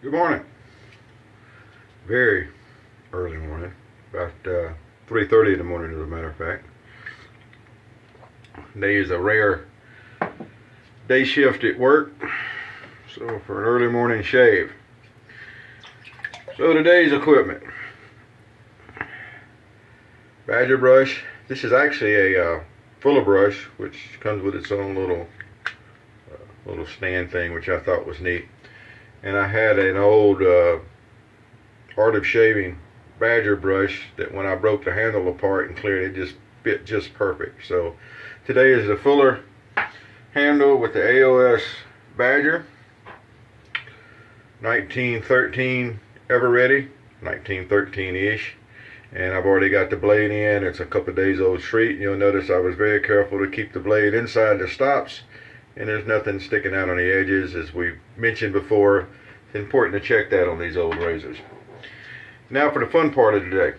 Good morning. Very early morning. About 3:30 in the morning, as a matter of fact. Today is a rare day shift at work, so for an early morning shave. So today's equipment: Badger brush. This is actually a fuller brush, which comes with its own little stand thing, which I thought was neat. And I had an old Art of Shaving Badger brush that when I broke the handle apart and cleared it, just fit just perfect. So today is the fuller handle with the AOS Badger 1913 ever ready, 1913-ish. And I've already got the blade in. It's a couple of days old street. You'll notice I was very careful to keep the blade inside the stops, and there's nothing sticking out on the edges. As we mentioned before, it's important to check that on these old razors. Now for the fun part of the day.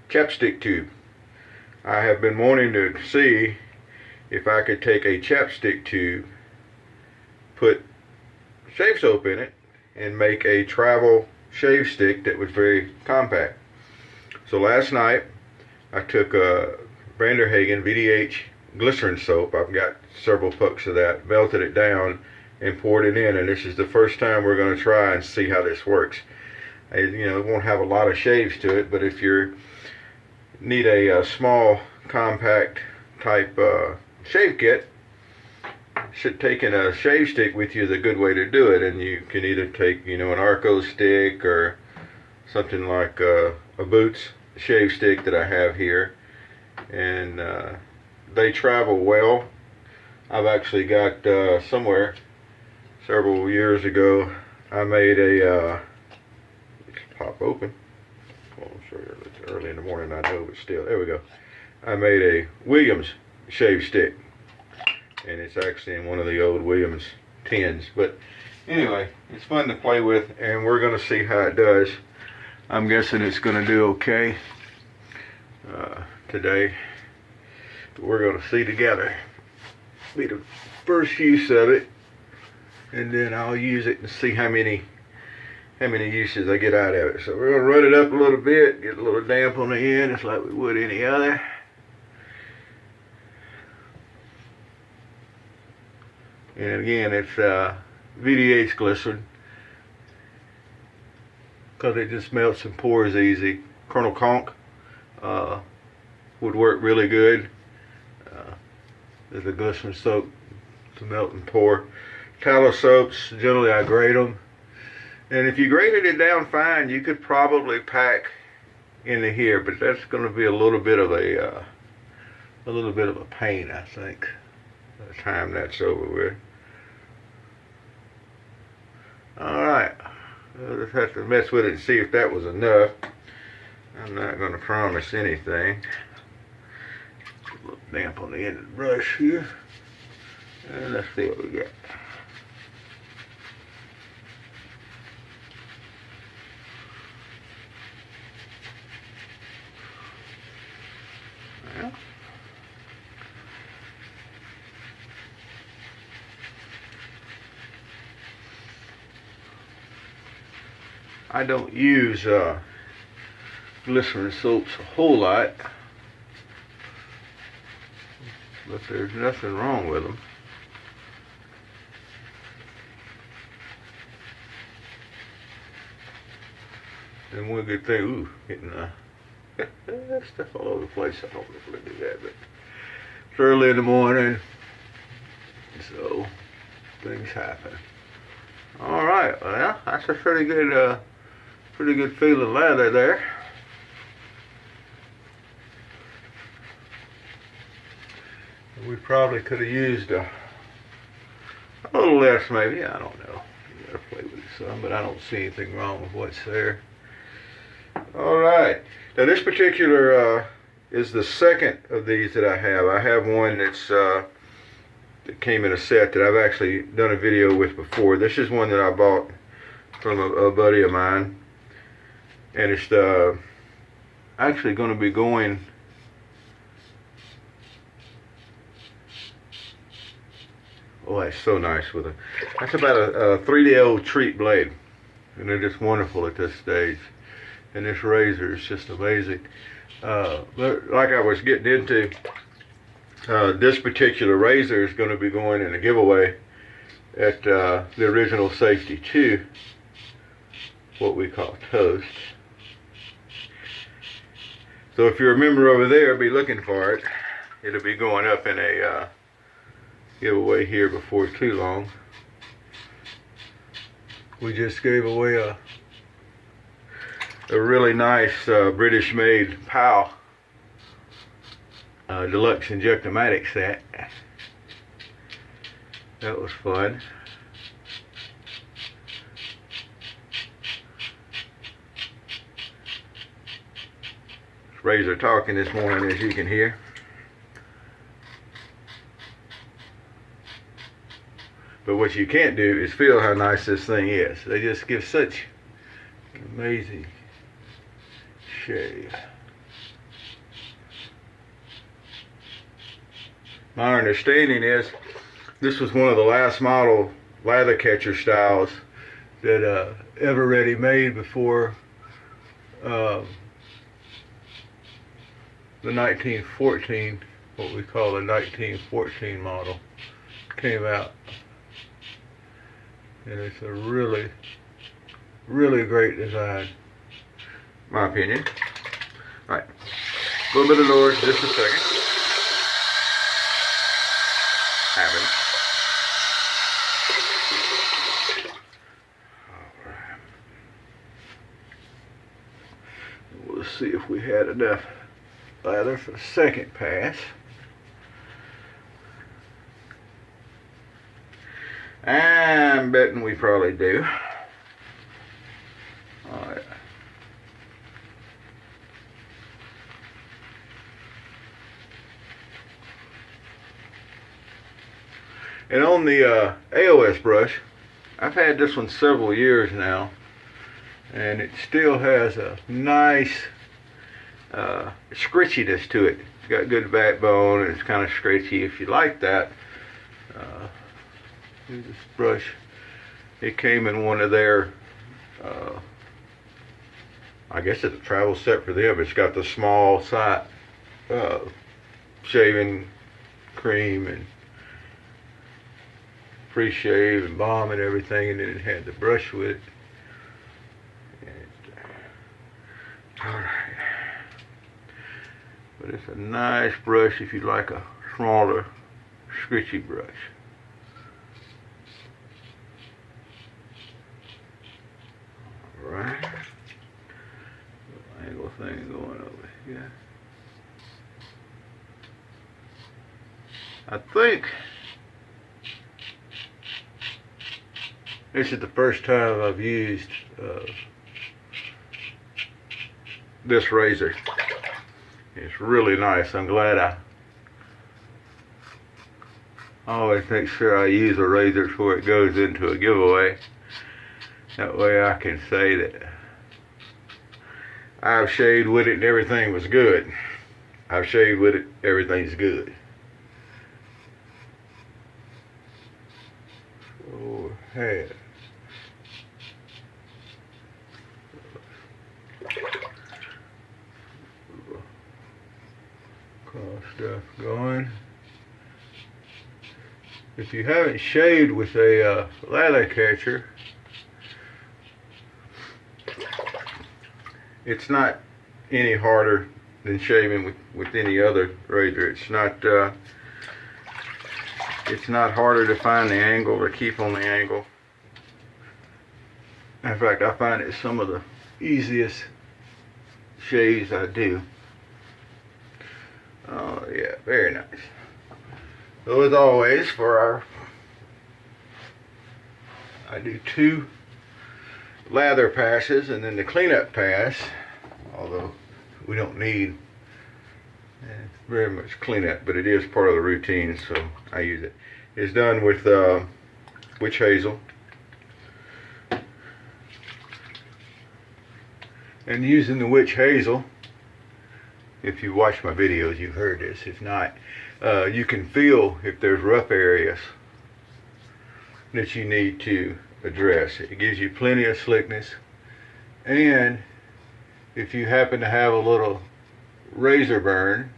Chapstick tube. I have been wanting to see if I could take a chapstick tube, put shave soap in it, and make a travel shave stick that was very compact. So last night I took a Vanderhagen VDH glycerin soap. I've got several pucks of that, melted it down and poured it in, and this is the first time we're going to try and see how this works. It won't have a lot of shaves to it, but if you need a small compact type shave kit, taking a shave stick with you is a good way to do it. And you can either take an Arco stick or something like a Boots shave stick that I have here, and they travel well. I've actually got somewhere several years ago I made a pop open. Well, I'm sure it's early in the morning, I know, but still, there we go. I made a Williams shave stick, and it's actually in one of the old Williams tins. But anyway, it's fun to play with, and we're going to see how it does. I'm guessing it's going to do okay today. We're going to see together. Be the first use of it, and then I'll use it and see how many uses I get out of it. So we're going to run it up a little bit, get a little damp on the end, just like we would any other. And again, it's VDH glycerin, because it just melts and pours easy. Colonel Conk would work really good. There's a glycerin soap to melt and pour. Tallow soaps, generally I grate them. And if you grated it down fine, you could probably pack into here, but that's going to be a little bit of a pain, I think, by the time that's over with. Alright, we'll just have to mess with it and see if that was enough. I'm not going to promise anything. A little damp on the end of the brush here. And let's see what we get. Well, I don't use glycerin soaps a whole lot, but there's nothing wrong with them. And one good thing, ooh, getting stuff all over the place. I don't normally do that, but it's early in the morning, so things happen. All right, well, that's a pretty good feeling lather there. We probably could have used a little less, maybe. I don't know. You gotta play with it some, but I don't see anything wrong with what's there. All right. Now this particular is the second of these that I have. I have one that's that came in a set that I've actually done a video with before. This is one that I bought from a buddy of mine, and it's actually going to be going Oh, that's so nice with it. That's about a 3-day-old treat blade, and they're just wonderful at this stage. And this razor is just amazing. But like I was getting into, this particular razor is going to be going in a giveaway at the original Safety 2, what we call Toast. So if you're a member over there, be looking for it. It'll be going up in a giveaway here before too long. We just gave away a really nice British made POW deluxe injectomatic set. That was fun. Razor talking this morning, as you can hear. But what you can't do is feel how nice this thing is. They just give such amazing shave. My understanding is this was one of the last model lather catcher styles that Everready made before the 1914, what we call the 1914 model, came out. And it's a really, really great design, my opinion. All right, a little bit of noise, just a second. Happening. All right. We'll see if we had enough lather for the second pass. I'm betting we probably do. All right. And on the AOS brush, I've had this one several years now, and it still has a nice scritchiness to it. It's got good backbone, and it's kind of scratchy. If you like that, this brush, it came in one of their, I guess it's a travel set for them. It's got the small side shaving cream and pre-shave and balm and everything, and then it had the brush with it. Alright. But it's a nice brush if you like a smaller, scritchy brush. Alright. Little angle thing going over here. I think this is the first time I've used this razor. It's really nice. I'm glad I always make sure I use a razor before it goes into a giveaway. That way I can say that I've shaved with it and everything was good. I've shaved with it, everything's good. Overhead. Stuff going. If you haven't shaved with a lather catcher, it's not any harder than shaving with any other razor. It's not harder to find the angle or keep on the angle. In fact, I find it some of the easiest shaves I do. Oh yeah, very nice. So as always, I do 2 lather passes and then the cleanup pass, although we don't need very much cleanup, but it is part of the routine, so I use it. It's done with witch hazel. And using the witch hazel, if you watch my videos, you've heard this. If not, you can feel if there's rough areas that you need to address. It gives you plenty of slickness, and if you happen to have a little razor burn,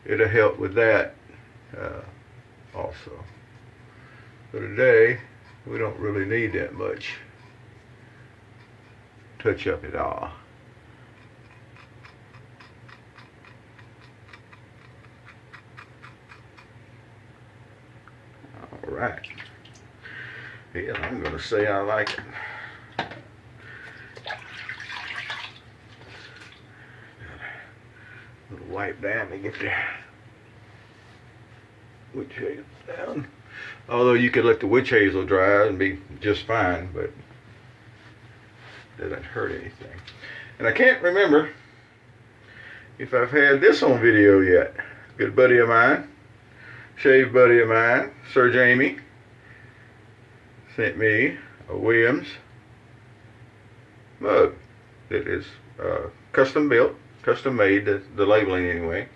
it'll help with that also. So today we don't really need that much touch up at all. All right. Yeah, I'm going to say I like it. Little wipe down to get the witch hazel down. Although you could let the witch hazel dry and be just fine, but it doesn't hurt anything. And I can't remember if I've had this on video yet. Good buddy of mine, shave buddy of mine, Sir Jamie, sent me a Williams mug that is custom built, custom made, the labeling anyway,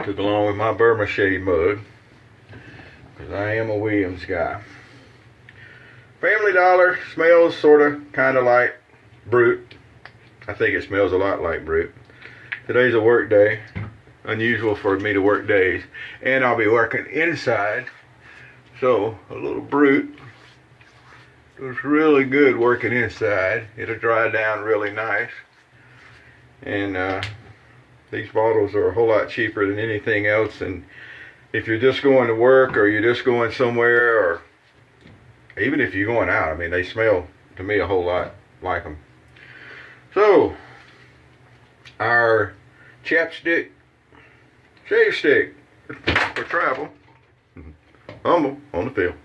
to go along with my Burma shade mug, because I am a Williams guy. Family Dollar, smells sort of kind of like Brute. I think it smells a lot like Brute. Today's a work day, unusual for me to work days, and I'll be working inside, so a little Brute. It was really good working inside. It'll dry down really nice, and these bottles are a whole lot cheaper than anything else. And if you're just going to work, or you're just going somewhere, or even if you're going out, I mean, they smell to me a whole lot like them. So our chapstick, shave stick for travel, humble on the field,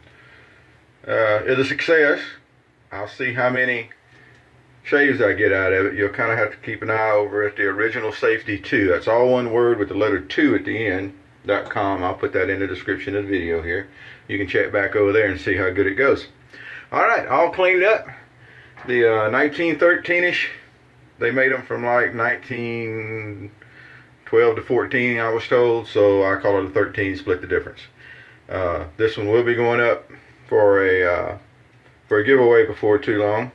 is a success. I'll see how many shaves I get out of it. You'll kind of have to keep an eye over at the original safety 2. That's all one word with the letter 2 at the end, .com. I'll put that in the description of the video here. You can check back over there and see how good it goes. Alright, all cleaned up. The 1913-ish, they made them from like 1912 to 14, I was told, so I call it a 13, split the difference. This one will be going up for a giveaway before too long.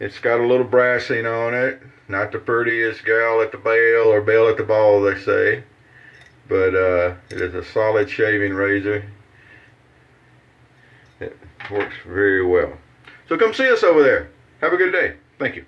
It's got a little brassing on it, not the prettiest gal at the bell or bell at the ball, they say, but it is a solid shaving razor. It works very well. So come see us over there. Have a good day. Thank you.